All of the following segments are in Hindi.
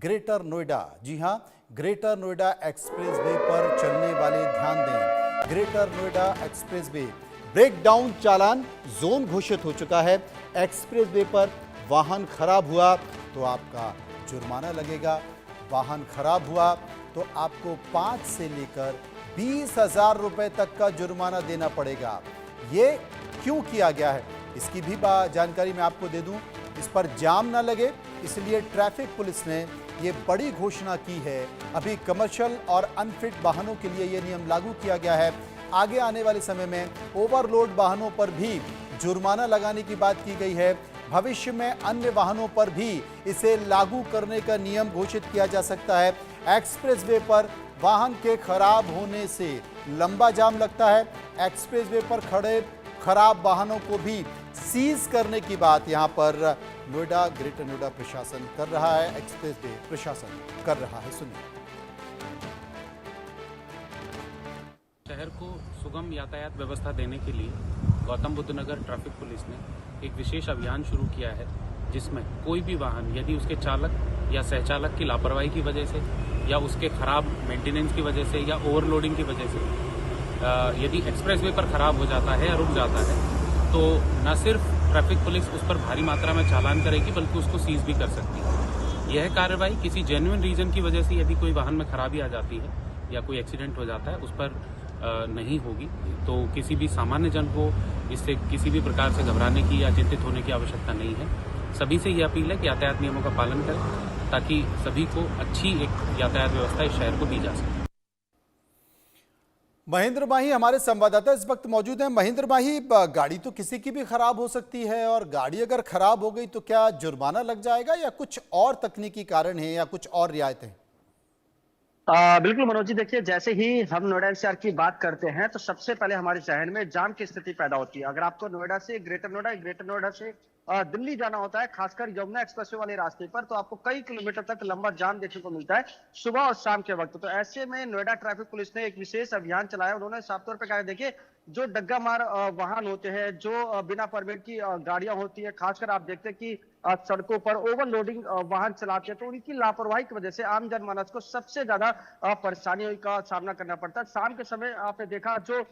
ग्रेटर नोएडा। जी हां, ग्रेटर नोएडा एक्सप्रेस वे पर चलने वाले ध्यान दें। Greater Noida expressway breakdown चालान जोन घोषित हो चुका है। एक्सप्रेस वे पर वाहन खराब हुआ तो आपका जुर्माना लगेगा। वाहन खराब हुआ तो आपको 5 से लेकर 20,000 रुपए तक का जुर्माना देना पड़ेगा। ये क्यों किया गया है, इसकी भी जानकारी मैं आपको दे दूं। इस पर जाम ना लगे, इसलिए ट्रैफिक पुलिस ने ये बड़ी घोषणा की है। अभी कमर्शियल और अनफिट वाहनों के लिए ये नियम लागू किया गया है। आगे आने वाले समय में ओवरलोड वाहनों पर भी जुर्माना लगाने की बात की गई है। भविष्य में अन्य वाहनों पर भी इसे लागू करने का नियम घोषित किया जा सकता है। एक्सप्रेस वे पर वाहन के खराब होने से लंबा जाम लगता है। एक्सप्रेस वे पर खड़े खराब वाहनों को भी सीज करने की बात यहां पर नोएडा ग्रेटर नोएडा प्रशासन कर रहा है। एक्सप्रेस वे प्रशासन कर रहा है। सुनिए। शहर को सुगम यातायात व्यवस्था देने के लिए गौतम बुद्ध नगर ट्रैफिक पुलिस ने एक विशेष अभियान शुरू किया है, जिसमें कोई भी वाहन यदि उसके चालक या सहचालक की लापरवाही की वजह से या उसके खराब मेंटेनेंस की वजह से या ओवरलोडिंग की वजह से यदि एक्सप्रेस वे पर खराब हो जाता है या रुक जाता है, तो न सिर्फ ट्रैफिक पुलिस उस पर भारी मात्रा में चालान करेगी बल्कि उसको सीज भी कर सकती है। यह कार्रवाई किसी जेन्युइन रीजन की वजह से यदि कोई वाहन में खराबी आ जाती है या कोई एक्सीडेंट हो जाता है उस पर नहीं होगी। तो किसी भी सामान्य जन को इससे किसी भी प्रकार से घबराने की या चिंतित होने की आवश्यकता नहीं है। सभी से यह अपील है कि यातायात नियमों का पालन करें ताकि सभी को अच्छी एक यातायात व्यवस्था इस शहर को दी जा सके। महेंद्र माही हमारे संवाददाता इस वक्त मौजूद हैं। महेंद्र माही, गाड़ी तो किसी की भी खराब हो सकती है और गाड़ी अगर खराब हो गई तो क्या जुर्माना लग जाएगा या कुछ और तकनीकी कारण है या कुछ और रियायतें? बिल्कुल मनोज जी, देखिए जैसे ही हम नोएडा एनसीआर की बात करते हैं तो सबसे पहले हमारे शहर में जाम की स्थिति पैदा होती है। अगर आपको नोएडा से ग्रेटर नोएडा से दिल्ली जाना होता है, खासकर यमुना एक्सप्रेसवे वाले रास्ते पर, तो आपको कई किलोमीटर तक लंबा जाम देखने को मिलता है सुबह और शाम के वक्त। तो ऐसे में नोएडा ट्रैफिक पुलिस ने एक विशेष अभियान चलाया। उन्होंने साफ तौर पर कहा, देखिए जो डग्गा मार वाहन होते हैं, जो बिना परमिट की गाड़ियां होती है, खासकर आप देखते हैं कि सड़कों पर ओवरलोडिंग वाहन चलाते हैं, तो उनकी लापरवाही की वजह से आम जनमानस को सबसे ज्यादा परेशानियों का सामना करना पड़ता है। शाम के समय आपने देखा जो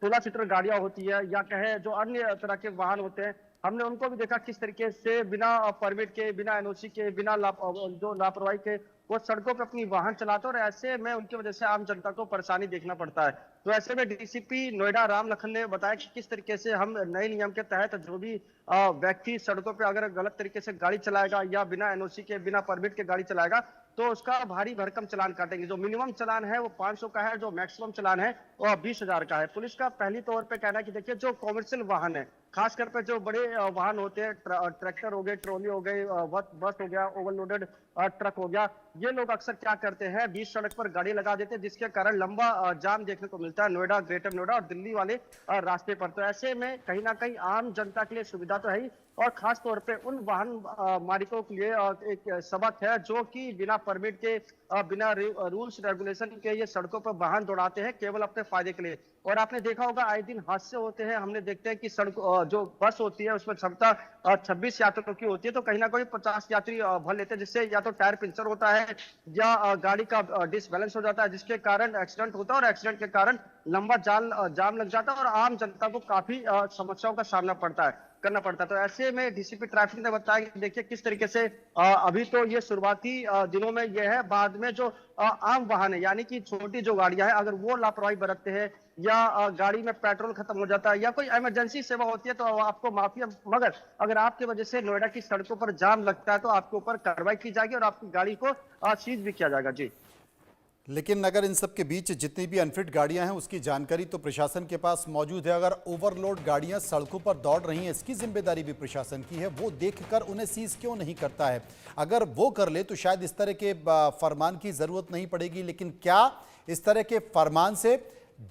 16 सीटर गाड़ियां होती है या कहे जो अन्य तरह के वाहन होते हैं, हमने उनको भी देखा किस तरीके से बिना परमिट के, बिना एनओसी के, बिना जो लापरवाही के वो सड़कों पर अपनी वाहन चलाते, और ऐसे में उनकी वजह से आम जनता को परेशानी देखना पड़ता है। तो ऐसे में डीसीपी नोएडा राम लखन ने बताया कि किस तरीके से हम नए नियम के तहत जो भी व्यक्ति सड़कों पे अगर गलत तरीके से गाड़ी चलाएगा या बिना एनओसी के, बिना परमिट के गाड़ी चलाएगा तो उसका भारी भरकम चालान काटेंगे। जो मिनिमम चालान है वो 500 का है, जो मैक्सिमम चालान है वो 20,000 का है। पुलिस का पहली तौर पे कहना है कि देखिए जो कॉमर्शियल वाहन है, खासकर पे जो बड़े वाहन होते हैं, ट्रैक्टर हो गए, ट्रॉली हो गई, बस हो गया, ओवरलोडेड ट्रक हो गया, ये लोग अक्सर क्या करते हैं, बीच सड़क पर गाड़ी लगा देते हैं, जिसके कारण लंबा जाम देखने को मिलता है नोएडा, ग्रेटर नोएडा और दिल्ली वाले रास्ते पर। तो ऐसे में कहीं ना कहीं आम जनता के लिए सुविधा तो है ही, और खास तौर पे उन वाहन मालिकों के लिए एक सबक है जो कि बिना परमिट के, बिना रूल्स रेगुलेशन के ये सड़कों पर वाहन दौड़ाते हैं केवल अपने फायदे के लिए। और आपने देखा होगा आए दिन हादसे होते हैं। हमने देखते हैं कि सड़क जो बस होती है उसमें क्षमता 26 यात्रियों की होती है, तो कहीं ना कहीं 50 यात्री भर लेते हैं, जिससे या तो टायर पंचर होता है या गाड़ी का डिसबैलेंस हो जाता है, जिसके कारण एक्सीडेंट होता है, और एक्सीडेंट के कारण लंबा जाम लग जाता है और आम जनता को काफी समस्याओं का सामना करना पड़ता है। तो ऐसे में डीसीपी ट्रैफिक ने बताया कि देखिए किस तरीके से अभी तो ये शुरुआती दिनों में ये है, बाद में जो आम वाहन है यानी कि छोटी जो गाड़ियां हैं, अगर वो लापरवाही बरतते हैं या गाड़ी में पेट्रोल खत्म हो जाता है या कोई इमरजेंसी सेवा होती है तो आपको माफी है, मगर अगर आपकी वजह से नोएडा की सड़कों पर जाम लगता है तो आपके ऊपर कार्रवाई की जाएगी और आपकी गाड़ी को सीज भी किया जाएगा। जी, लेकिन अगर इन सब के बीच जितनी भी अनफिट गाड़ियां हैं उसकी जानकारी तो प्रशासन के पास मौजूद है। अगर ओवरलोड गाड़ियां सड़कों पर दौड़ रही हैं, इसकी जिम्मेदारी भी प्रशासन की है। वो देखकर उन्हें सीज क्यों नहीं करता है? अगर वो कर ले तो शायद इस तरह के फरमान की ज़रूरत नहीं पड़ेगी। लेकिन क्या इस तरह के फरमान से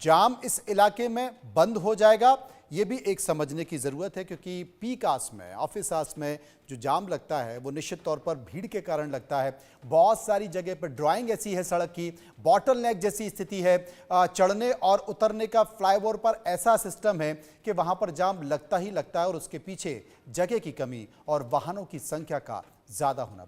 जाम इस इलाके में बंद हो जाएगा? ये भी एक समझने की ज़रूरत है, क्योंकि पीक आवर्स में, ऑफिस आवर्स में जो जाम लगता है वो निश्चित तौर पर भीड़ के कारण लगता है। बहुत सारी जगह पर ड्राइंग ऐसी है सड़क की, बॉटल नेक जैसी स्थिति है, चढ़ने और उतरने का फ्लाईओवर पर ऐसा सिस्टम है कि वहाँ पर जाम लगता ही लगता है, और उसके पीछे जगह की कमी और वाहनों की संख्या का ज़्यादा होना।